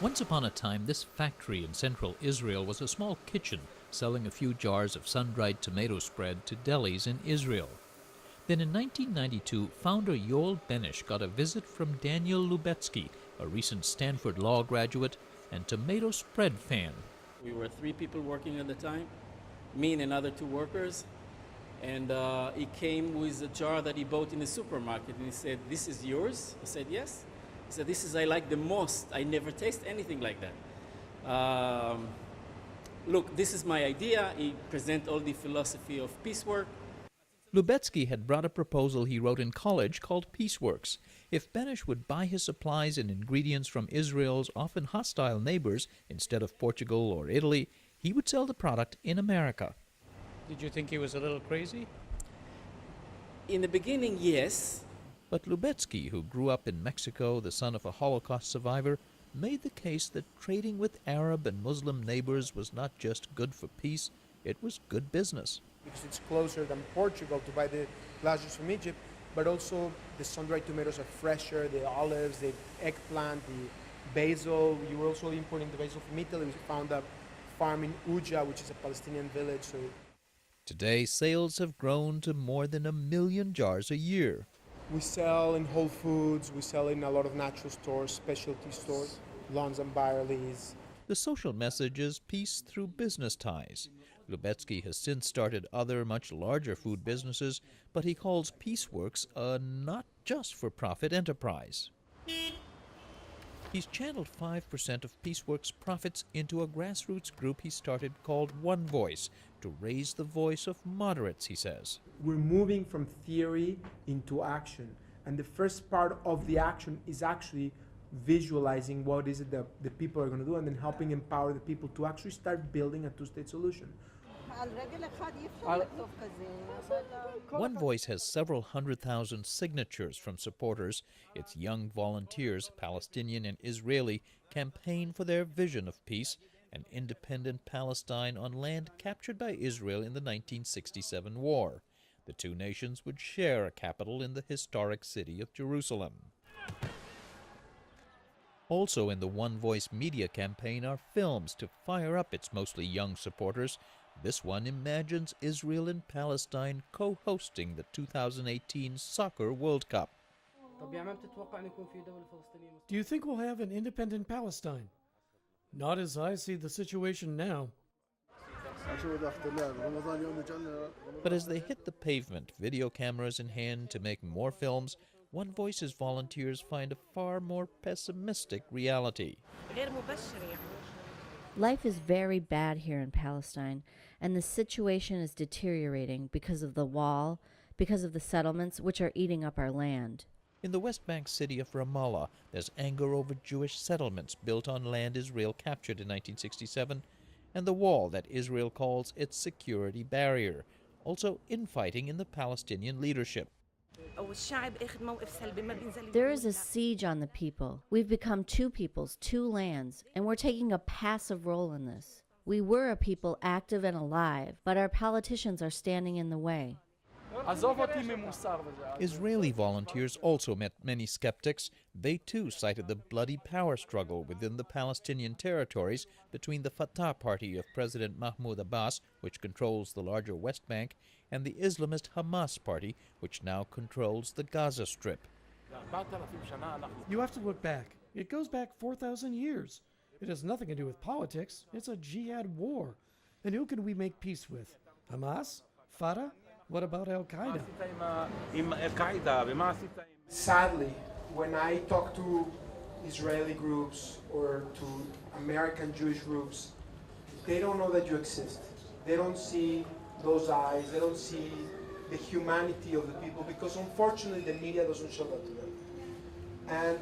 Once upon a time, this factory in central Israel was a small kitchen selling a few jars of sun-dried tomato spread to delis in Israel. Then in 1992, founder Yoel Benish got a visit from Daniel Lubetsky, a recent Stanford law graduate and tomato spread fan. We were 3 people working at the time, me and another 2 workers, and he came with a jar that he bought in the supermarket, and he said, "This is yours?" I said, "Yes." He said, "This is I like the most. I never taste anything like that. Look, this is my idea." He present all the philosophy of piecework. Lubetsky had brought a proposal he wrote in college called Pieceworks. If Benish would buy his supplies and ingredients from Israel's often hostile neighbors instead of Portugal or Italy, he would sell the product in America. Did you think he was a little crazy? In the beginning, yes. But Lubetsky, who grew up in Mexico, the son of a Holocaust survivor, made the case that trading with Arab and Muslim neighbors was not just good for peace, it was good business. Because it's closer than Portugal to buy the glass from Egypt, but also the sun-dried tomatoes are fresher, the olives, the eggplant, the basil. You were also importing the basil from Italy. We found a farm in Uja, which is a Palestinian village. Today, sales have grown to more than 1 million jars a year. We sell in Whole Foods, we sell in a lot of natural stores, specialty stores, Lawns and Byerly's. The social message is peace through business ties. Lubetsky has since started other much larger food businesses, but he calls Pieceworks a not-just-for-profit enterprise. He's channeled 5% of Pieceworks' profits into a grassroots group he started called One Voice, to raise the voice of moderates, he says. We're moving from theory into action, and the first part of the action is actually visualizing what is it that the people are going to do, and then helping empower the people to actually start building a two-state solution. One Voice has several 100,000 signatures from supporters. Its young volunteers, Palestinian and Israeli, campaign for their vision of peace, an independent Palestine on land captured by Israel in the 1967 war. The two nations would share a capital in the historic city of Jerusalem. Also in the One Voice media campaign are films to fire up its mostly young supporters. This one imagines Israel and Palestine co-hosting the 2018 Soccer World Cup. Do you think we'll have an independent Palestine? Not as I see the situation now. But as they hit the pavement, video cameras in hand to make more films, One Voice's volunteers find a far more pessimistic reality. Life is very bad here in Palestine, and the situation is deteriorating because of the wall, because of the settlements which are eating up our land. In the West Bank city of Ramallah, there's anger over Jewish settlements built on land Israel captured in 1967, and the wall that Israel calls its security barrier. Also infighting in the Palestinian leadership. There is a siege on the people. We've become two peoples, two lands, and we're taking a passive role in this. We were a people active and alive, but our politicians are standing in the way. Israeli volunteers also met many skeptics. They too cited the bloody power struggle within the Palestinian territories between the Fatah party of President Mahmoud Abbas, which controls the larger West Bank, and the Islamist Hamas party, which now controls the Gaza Strip. You have to look back. It goes back 4,000 years. It has nothing to do with politics. It's a jihad war. And who can we make peace with? Hamas? Fatah? What about Al-Qaeda? Sadly, when I talk to Israeli groups or to American Jewish groups, they don't know that you exist. They don't see those eyes. They don't see the humanity of the people because unfortunately the media doesn't show that to them. And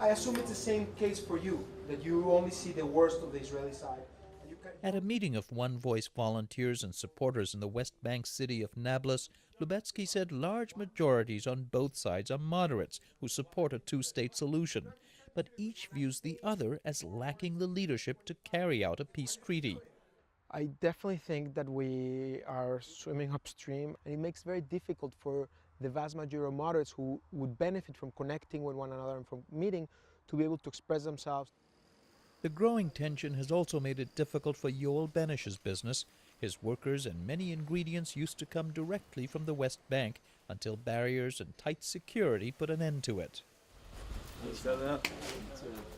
I assume it's the same case for you, that you only see the worst of the Israeli side. At a meeting of One Voice volunteers and supporters in the West Bank city of Nablus, Lubetsky said large majorities on both sides are moderates who support a two-state solution, but each views the other as lacking the leadership to carry out a peace treaty. I definitely think that we are swimming upstream, and it makes it very difficult for the vast majority of moderates who would benefit from connecting with one another and from meeting to be able to express themselves. The growing tension has also made it difficult for Yoel Benish's business. His workers and many ingredients used to come directly from the West Bank until barriers and tight security put an end to it.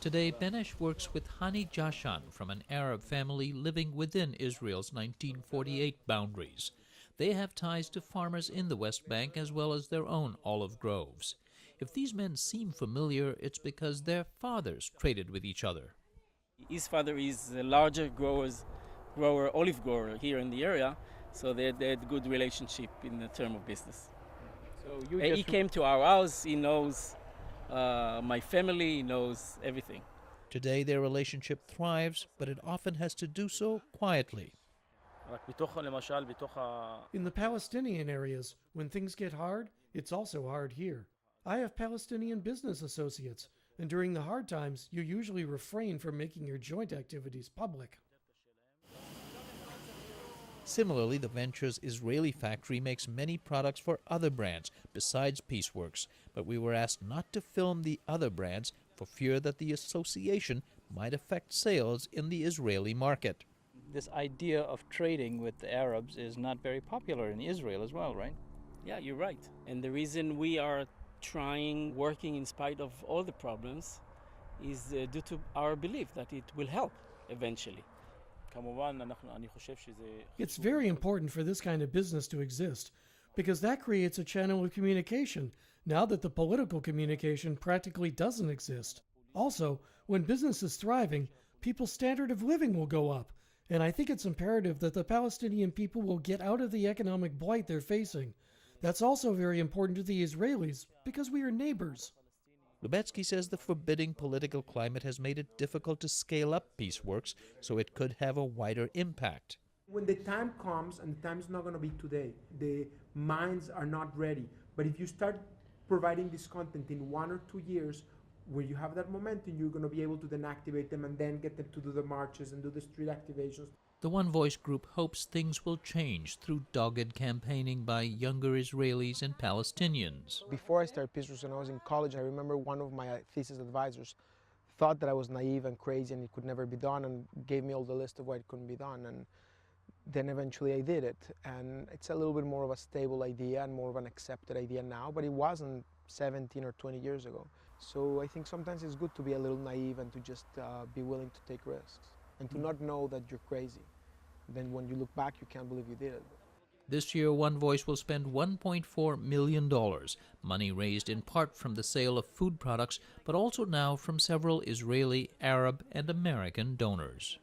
Today, Benish works with Hani Jashan from an Arab family living within Israel's 1948 boundaries. They have ties to farmers in the West Bank as well as their own olive groves. If these men seem familiar, it's because their fathers traded with each other. His father is a larger olive grower here in the area, so they had good relationship in the term of business. So He came to our house, he knows my family, he knows everything. Today, their relationship thrives, but it often has to do so quietly. In the Palestinian areas, when things get hard, it's also hard here. I have Palestinian business associates, and during the hard times, you usually refrain from making your joint activities public. Similarly, the venture's Israeli factory makes many products for other brands besides Peaceworks, but we were asked not to film the other brands for fear that the association might affect sales in the Israeli market. This idea of trading with the Arabs is not very popular in Israel as well, right? Yeah, you're right. And the reason we are working in spite of all the problems, is due to our belief that it will help eventually. It's very important for this kind of business to exist, because that creates a channel of communication, now that the political communication practically doesn't exist. Also, when business is thriving, people's standard of living will go up, and I think it's imperative that the Palestinian people will get out of the economic blight they're facing. That's also very important to the Israelis, because we are neighbors. Lubetsky says the forbidding political climate has made it difficult to scale up Peaceworks so it could have a wider impact. When the time comes, and the time is not going to be today, the minds are not ready. But if you start providing this content in 1 or 2 years, when you have that momentum, you're going to be able to then activate them and then get them to do the marches and do the street activations. The One Voice group hopes things will change through dogged campaigning by younger Israelis and Palestinians. Before I started Peaceworks, when I was in college, I remember one of my thesis advisors thought that I was naive and crazy and it could never be done, and gave me all the list of why it couldn't be done. And then eventually I did it. And it's a little bit more of a stable idea and more of an accepted idea now, but it wasn't 17 or 20 years ago. So I think sometimes it's good to be a little naive and to just be willing to take risks and to not know that you're crazy. Then when you look back, you can't believe you did it. This year, One Voice will spend $1.4 million, money raised in part from the sale of food products, but also now from several Israeli, Arab, and American donors.